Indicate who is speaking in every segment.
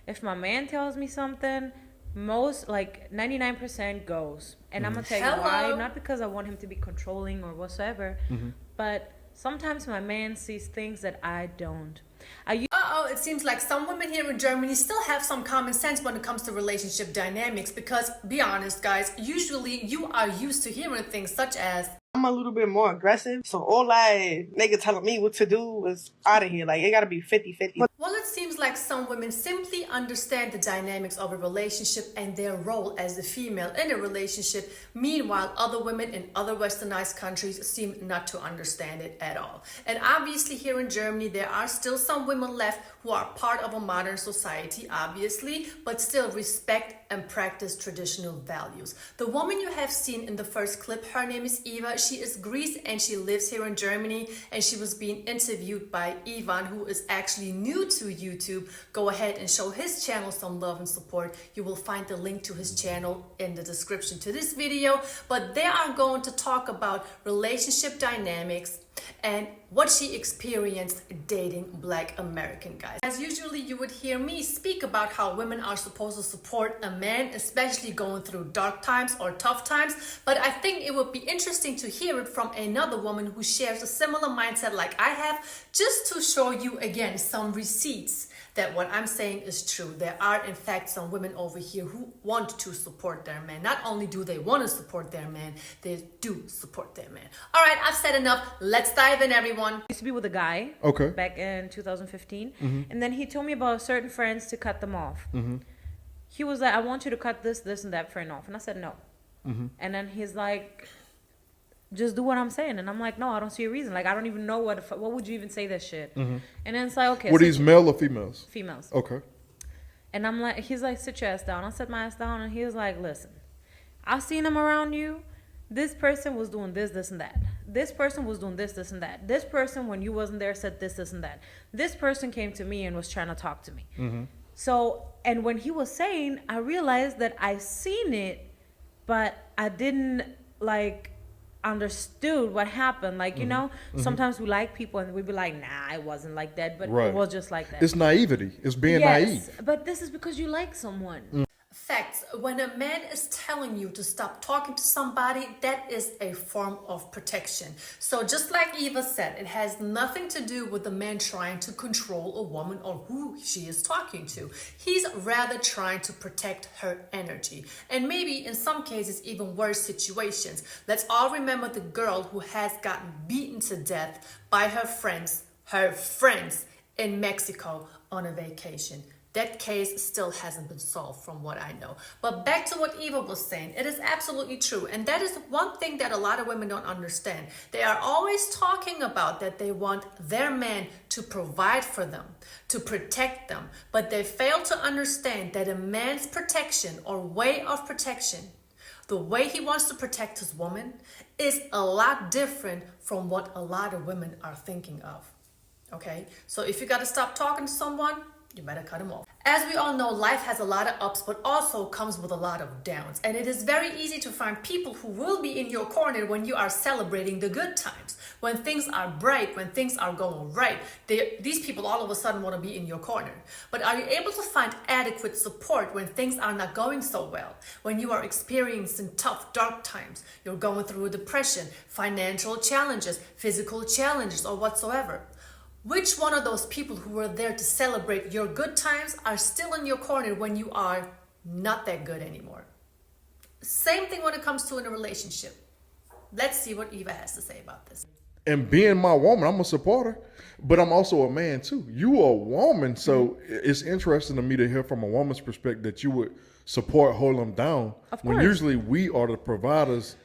Speaker 1: if my man tells me something, most like 99% goes. And I'm gonna tell you why. Not because I want him to be controlling or whatsoever, but sometimes my man sees things that I don't.
Speaker 2: It seems like some women here in Germany still have some common sense when it comes to relationship dynamics because, be honest, guys, usually you are used to hearing things such as,
Speaker 3: I'm a little bit more aggressive, so all that nigga telling me what to do is out of here. Like, it gotta be 50-50.
Speaker 2: well, it seems like some women simply understand the dynamics of a relationship and their role as a female in a relationship. Meanwhile, other women in other westernized countries seem not to understand it at all. And obviously here in Germany, there are still some women left who are part of a modern society, obviously, but still respect and practice traditional values. The woman you have seen in the first clip, her name is Eva. She is Greece and she lives here in Germany, and she was being interviewed by Ivan, who is actually new to YouTube. Go ahead and show his channel some love and support. You will find the link to his channel in the description to this video. But they are going to talk about relationship dynamics and what she experienced dating Black American guys. As usually you would hear me speak about how women are supposed to support a man, especially going through dark times or tough times, but I think it would be interesting to hear it from another woman who shares a similar mindset like I have, just to show you again some receipts that what I'm saying is true. There are in fact some women over here who want to support their man. Not only do they want to support their man, they do support their man. All right, I've said enough. Let's dive in, everyone.
Speaker 1: I used to be with a guy back in 2015, and then he told me about certain friends to cut them off. He was like, I want you to cut this and that friend off. And I said no. And then he's like, just do what I'm saying. And I'm like, no, I don't see a reason. Like, I don't even know what would you even say this shit? And then it's like, okay.
Speaker 4: Were these male or females?
Speaker 1: Females.
Speaker 4: Okay.
Speaker 1: And I'm like, he's like, sit your ass down. I set my ass down, and he was like, listen, I've seen him around you. This person was doing this, and that. This person was doing this, and that. This person, when you wasn't there, said this, and that. This person came to me and was trying to talk to me. So, and when he was saying, I realized that I seen it, but I didn't like understood what happened. Like, you know, sometimes we like people and we be like, nah, it wasn't like that, but it was just like that.
Speaker 4: It's naivety. It's being naive.
Speaker 1: But this is because you like someone.
Speaker 2: Facts. When a man is telling you to stop talking to somebody, that is a form of protection. So just like Eva said, it has nothing to do with the man trying to control a woman or who she is talking to. He's rather trying to protect her energy. And maybe in some cases, even worse situations. Let's all remember the girl who has gotten beaten to death by her friends in Mexico on a vacation. That case still hasn't been solved from what I know. But back to what Eva was saying, it is absolutely true. And that is one thing that a lot of women don't understand. They are always talking about that they want their man to provide for them, to protect them. But they fail to understand that a man's protection or way of protection, the way he wants to protect his woman, is a lot different from what a lot of women are thinking of. Okay? So if you got to stop talking to someone, you better cut him off. As we all know, life has a lot of ups, but also comes with a lot of downs. And it is very easy to find people who will be in your corner when you are celebrating the good times. When things are bright, when things are going right, these people all of a sudden want to be in your corner. But are you able to find adequate support when things are not going so well? When you are experiencing tough, dark times, you're going through a depression, financial challenges, physical challenges, or whatsoever. Which one of those people who were there to celebrate your good times are still in your corner when you are not that good anymore? Same thing when it comes to in a relationship. Let's see what Eva has to say about this.
Speaker 4: And being my woman, I'm a supporter, but I'm also a man too. You are a woman, so it's interesting to me to hear from a woman's perspective that you would support, hold them down.
Speaker 1: Of
Speaker 4: when
Speaker 1: course.
Speaker 4: usually we are the providers.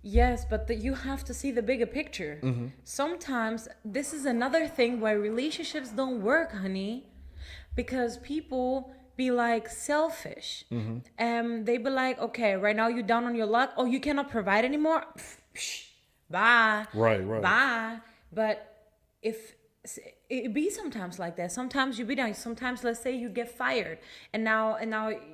Speaker 1: Yes, but you have to see the bigger picture. Sometimes this is another thing why relationships don't work, honey, because people be like selfish. And they be like, okay, right now you're down on your luck. Oh, you cannot provide anymore? Bye.
Speaker 4: Right.
Speaker 1: Bye. But if it be sometimes like that. Sometimes you be down. Sometimes, let's say you get fired, and now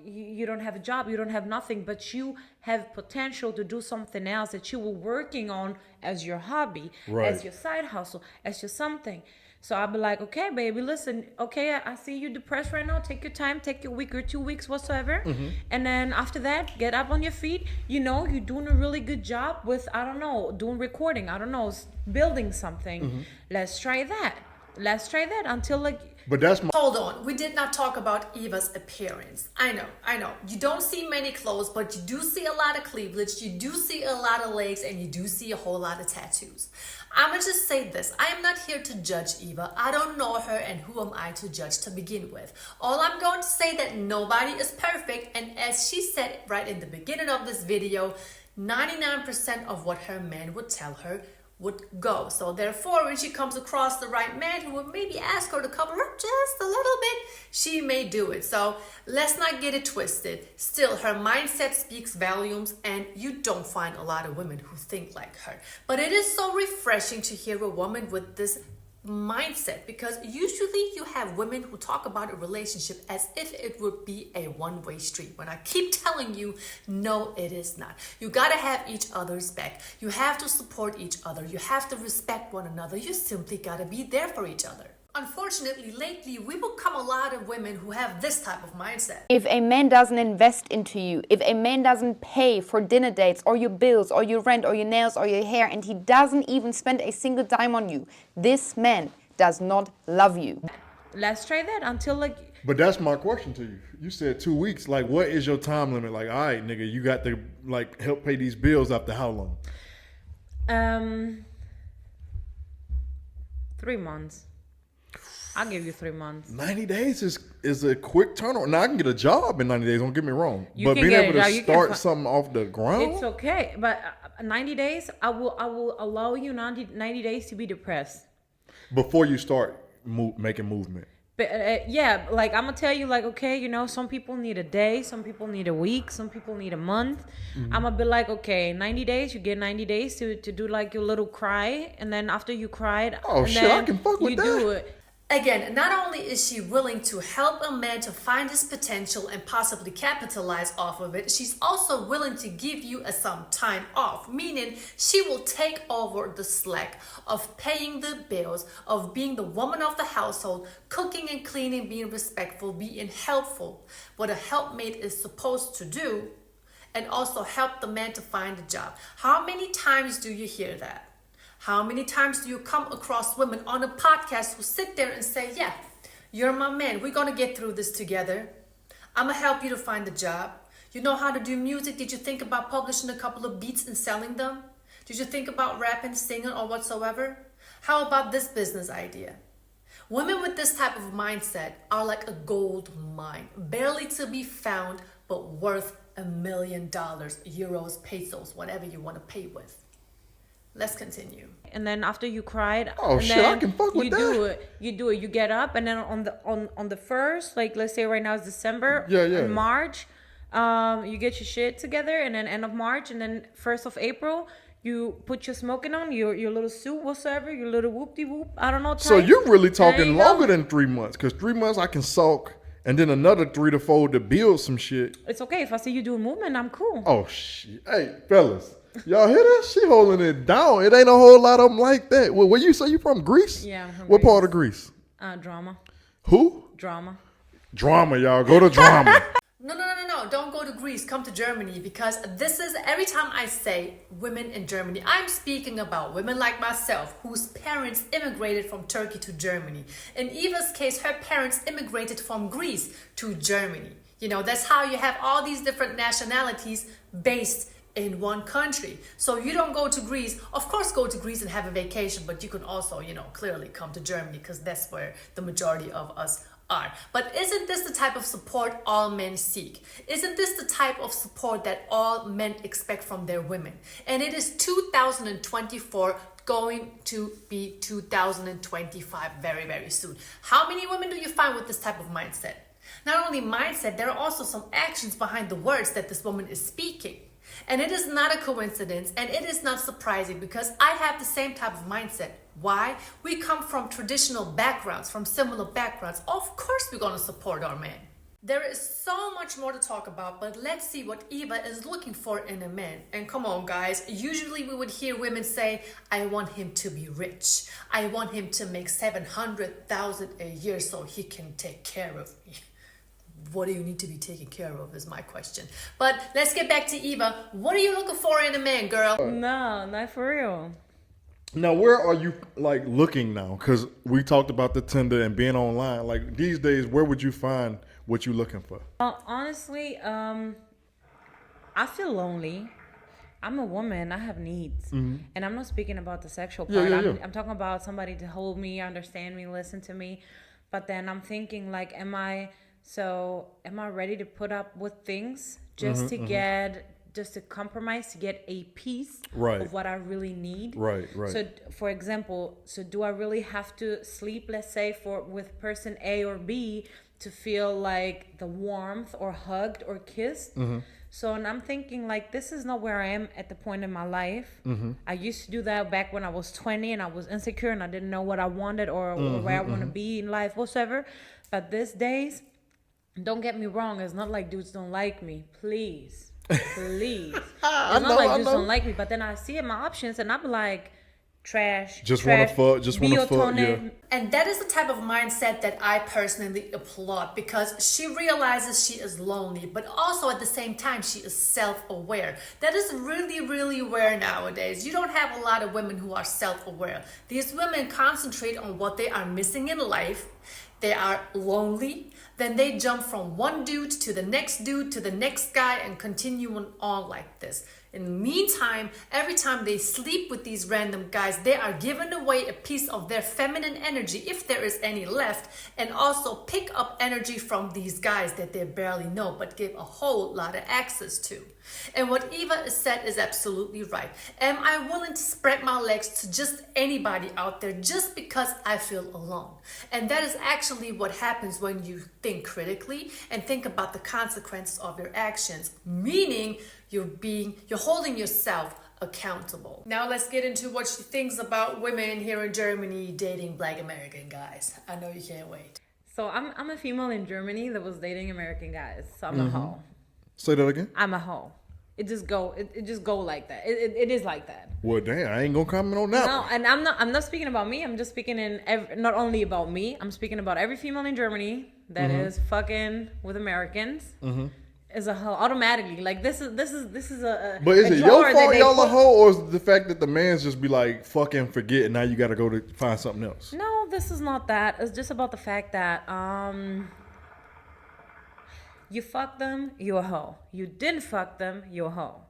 Speaker 1: you don't have a job, you don't have nothing, but you have potential to do something else that you were working on as your hobby, as your side hustle, as your something. So I'll be like, okay, baby, listen, okay, I see you depressed right now. Take your time, take your week or 2 weeks whatsoever. And then after that, get up on your feet. You know, you're doing a really good job with, I don't know, doing recording, I don't know, building something. Let's try that. Let's try that until like.
Speaker 4: But that's my.
Speaker 2: Hold on, we did not talk about Eva's appearance. I know. You don't see many clothes, but you do see a lot of cleavage, you do see a lot of legs, and you do see a whole lot of tattoos. I'ma just say this. I am not here to judge Eva. I don't know her, and who am I to judge to begin with? All I'm going to say that nobody is perfect, and as she said right in the beginning of this video, 99% of what her man would tell her would go. So therefore, when she comes across the right man who would maybe ask her to cover up just a little bit, she may do it. So let's not get it twisted. Still, her mindset speaks volumes, and you don't find a lot of women who think like her. But it is so refreshing to hear a woman with this mindset, because usually you have women who talk about a relationship as if it would be a one-way street, when I keep telling you, no, it is not. You gotta have each other's back. You have to support each other. You have to respect one another. You simply gotta be there for each other. Unfortunately, lately, we become a lot of women who have this type of mindset.
Speaker 5: If a man doesn't invest into you, if a man doesn't pay for dinner dates or your bills or your rent or your nails or your hair, and he doesn't even spend a single dime on you, this man does not love you.
Speaker 1: Let's try that until like.
Speaker 4: But that's my question to you. You said 2 weeks. Like, what is your time limit? Like, all right, nigga, you got to like help pay these bills after how long?
Speaker 1: 3 months. I'll give you 3 months.
Speaker 4: 90 days is a quick turnaround. Now I can get a job in 90 days. Don't get me wrong.
Speaker 1: You
Speaker 4: But
Speaker 1: can
Speaker 4: being
Speaker 1: get
Speaker 4: able
Speaker 1: a
Speaker 4: to
Speaker 1: job, you can
Speaker 4: start something off the ground.
Speaker 1: It's okay, but 90 days, I will allow you 90 days to be depressed.
Speaker 4: Before you start making movement.
Speaker 1: But yeah, like I'm gonna tell you, like, okay, you know, some people need a day, some people need a week, some people need a month. I'm gonna be like, okay, 90 days, you get 90 days to do like your little cry, and then after you cried,
Speaker 4: Oh,
Speaker 1: and
Speaker 4: shit,
Speaker 1: then
Speaker 4: I can fuck with
Speaker 1: you
Speaker 4: that.
Speaker 1: do it.
Speaker 2: Again, not only is she willing to help a man to find his potential and possibly capitalize off of it, she's also willing to give you some time off, meaning she will take over the slack of paying the bills, of being the woman of the household, cooking and cleaning, being respectful, being helpful, what a helpmate is supposed to do, and also help the man to find a job. How many times do you hear that? How many times do you come across women on a podcast who sit there and say, yeah, you're my man. We're going to get through this together. I'm going to help you to find a job. You know how to do music. Did you think about publishing a couple of beats and selling them? Did you think about rapping, singing, or whatsoever? How about this business idea? Women with this type of mindset are like a gold mine, barely to be found, but worth $1 million, euros, pesos, whatever you want to pay with. Let's continue.
Speaker 1: And then after you cried,
Speaker 4: Oh,
Speaker 1: and
Speaker 4: shit,
Speaker 1: then
Speaker 4: I can fuck with
Speaker 1: you do
Speaker 4: that.
Speaker 1: it. You do it. You get up, and then on the first, like let's say right now it's December.
Speaker 4: Yeah, yeah.
Speaker 1: In March, you get your shit together, and then end of March, and then 1st of April, you put your smoking on, your little suit, whatsoever, your little whoop-de-whoop. I don't know.
Speaker 4: So
Speaker 1: type.
Speaker 4: you're really
Speaker 1: There
Speaker 4: talking
Speaker 1: you go.
Speaker 4: longer than 3 months, because 3 months I can sulk, and then another 3 to 4 to build some shit.
Speaker 1: It's okay if I see you doing movement. I'm cool.
Speaker 4: Oh shit! Hey fellas, y'all hear that? She holding it down. It ain't a whole lot of them like that. Where you say you from? Greece?
Speaker 1: Yeah, I'm from
Speaker 4: What
Speaker 1: Greece.
Speaker 4: part of Greece?
Speaker 1: Drama.
Speaker 4: Who?
Speaker 1: Drama.
Speaker 4: Drama, y'all. Go to drama.
Speaker 2: No, don't go to Greece, come to Germany, because this is, every time I say women in Germany, I'm speaking about women like myself whose parents immigrated from Turkey to Germany. In Eva's case, her parents immigrated from Greece to Germany. You know, that's how you have all these different nationalities based in one country. So you don't go to Greece, of course go to Greece and have a vacation, but you can also, you know, clearly come to Germany because that's where the majority of us are. But isn't this the type of support all men seek? Isn't this the type of support that all men expect from their women? And it is 2024, going to be 2025 very, very soon. How many women do you find with this type of mindset? Not only mindset, there are also some actions behind the words that this woman is speaking. And it is not a coincidence, and it is not surprising, because I have the same type of mindset. Why? We come from traditional backgrounds, from similar backgrounds. Of course we're going to support our man. There is so much more to talk about, but let's see what Eva is looking for in a man. And come on, guys. Usually we would hear women say, I want him to be rich. I want him to make $700,000 a year so he can take care of me. What do you need to be taken care of is my question. But let's get back to Eva. What are you looking for in a man, girl?
Speaker 1: No, not for real.
Speaker 4: Now, where are you like looking now? Because we talked about the Tinder and being online. Like these days, where would you find what you're looking for?
Speaker 1: Honestly, I feel lonely. I'm a woman. I have needs, and I'm not speaking about the sexual part. I'm talking about somebody to hold me, understand me, listen to me. But then I'm thinking, like, am I ready to put up with things just to get, just to compromise, to get a piece of what I really need?
Speaker 4: Right.
Speaker 1: So, for example, do I really have to sleep, let's say, with person A or B to feel like the warmth or hugged or kissed? So, and I'm thinking, like, this is not where I am at the point in my life. I used to do that back when I was 20 and I was insecure and I didn't know what I wanted or where I want to be in life, whatsoever. But these days, don't get me wrong, it's not like dudes don't like me. Please. It's not like dudes don't like me. But then I see my options and I'm like, trash.
Speaker 4: Just want to fuck. Just want to fuck. Yeah.
Speaker 2: And that is the type of mindset that I personally applaud, because she realizes she is lonely, but also at the same time, she is self-aware. That is really, really rare nowadays. You don't have a lot of women who are self-aware. These women concentrate on what they are missing in life. They are lonely. Then they jump from one dude to the next guy and continue on like this. In the meantime, every time they sleep with these random guys, they are giving away a piece of their feminine energy, if there is any left, and also pick up energy from these guys that they barely know, but give a whole lot of access to. And what Eva said is absolutely right. Am I willing to spread my legs to just anybody out there just because I feel alone? And that is actually what happens when you think critically and think about the consequences of your actions, meaning you're holding yourself accountable. Now let's get into what she thinks about women here in Germany dating Black American guys. I know you can't wait.
Speaker 1: So I'm a female in Germany that was dating American guys. So I'm a hoe.
Speaker 4: Say that again.
Speaker 1: I'm a hoe. It just go like that. It is like that.
Speaker 4: Well, damn, I ain't gonna comment on that.
Speaker 1: No, and I'm not speaking about me. I'm just speaking not only about me. I'm speaking about every female in Germany that is fucking with Americans. Is a hoe automatically. Like this is a.
Speaker 4: But is it your fault y'all a hoe, or is it the fact that the man's just be like fucking forget and now you got to go to find something else?
Speaker 1: No, this is not that. It's just about the fact that you fuck them, you a hoe. You didn't fuck them, you a hoe.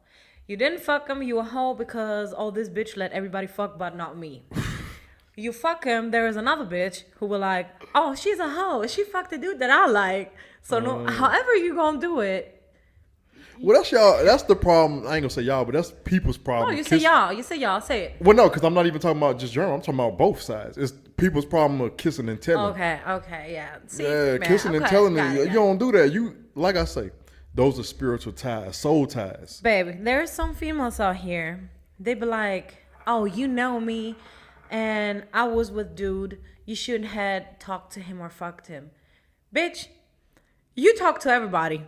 Speaker 1: You didn't fuck them, you a hoe because this bitch let everybody fuck but not me. You fuck him, there is another bitch who will like, oh, she's a hoe. She fucked the dude that I like. So no, however you gonna do it.
Speaker 4: Well, that's y'all. That's the problem. I ain't gonna say y'all, but that's people's problem.
Speaker 1: No, you say y'all. You say y'all. Say it.
Speaker 4: Well, no, because I'm not even talking about just German. I'm talking about both sides. It's people's problem of kissing and telling.
Speaker 1: Okay, yeah. See,
Speaker 4: yeah,
Speaker 1: man,
Speaker 4: kissing and telling. You
Speaker 1: it.
Speaker 4: don't do that. You, like I say, those are spiritual ties, soul ties.
Speaker 1: Baby, there's some females out here. They be like, oh, you know me, and I was with dude. You shouldn't have talked to him or fucked him. Bitch, you talk to everybody.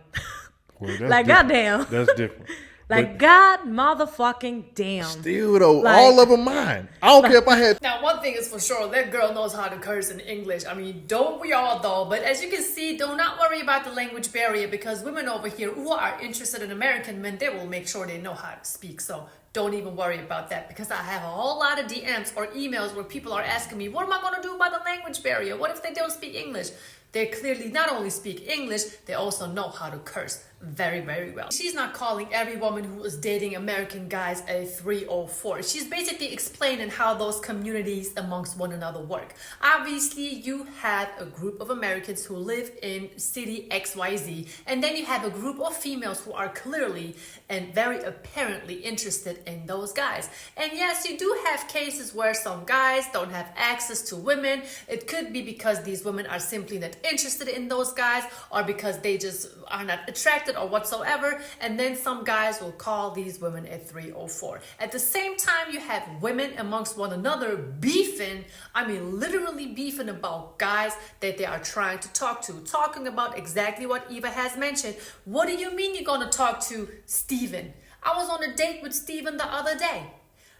Speaker 4: Well,
Speaker 1: like, goddamn.
Speaker 4: That's different.
Speaker 1: Like, God motherfucking damn.
Speaker 4: Still, though, like, all of them mine. I don't care if I had...
Speaker 2: Now, one thing is for sure, that girl knows how to curse in English. I mean, don't we all, though? But as you can see, do not worry about the language barrier, because women over here who are interested in American men, they will make sure they know how to speak. So don't even worry about that, because I have a whole lot of DMs or emails where people are asking me, what am I going to do about the language barrier? What if they don't speak English? They clearly not only speak English, they also know how to curse very, very well. She's not calling every woman who is dating American guys a 304. She's basically explaining how those communities amongst one another work. Obviously, you have a group of Americans who live in city XYZ, and then you have a group of females who are clearly and very apparently interested in those guys. And yes, you do have cases where some guys don't have access to women. It could be because these women are simply not interested in those guys or because they just are not attracted or whatsoever. And then some guys will call these women a 304. At the same time, you have women amongst one another beefing, I mean literally beefing about guys that they are trying to talk to, talking about exactly what Eva has mentioned. What do you mean you're going to talk to Steven? I was on a date with Steven the other day.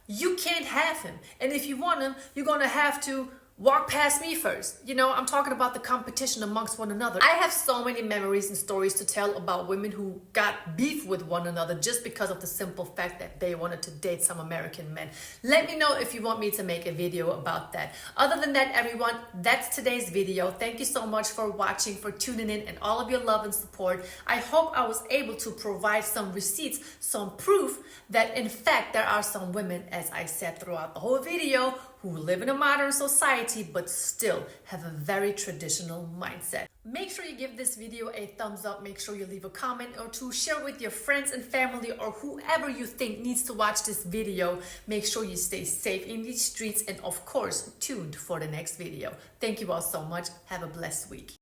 Speaker 2: You can't have him. And if you want him, you're going to have to walk past me first. You know, I'm talking about the competition amongst one another. I have so many memories and stories to tell about women who got beef with one another just because of the simple fact that they wanted to date some American men. Let me know if you want me to make a video about that. Other than that, everyone, that's today's video. Thank you so much for watching, for tuning in, and all of your love and support. I hope I was able to provide some receipts, some proof that in fact there are some women, as I said throughout the whole video, who live in a modern society but still have a very traditional mindset. Make sure you give this video a thumbs up. Make sure you leave a comment or two. Share with your friends and family or whoever you think needs to watch this video. Make sure you stay safe in these streets and of course tuned for the next video. Thank you all so much. Have a blessed week.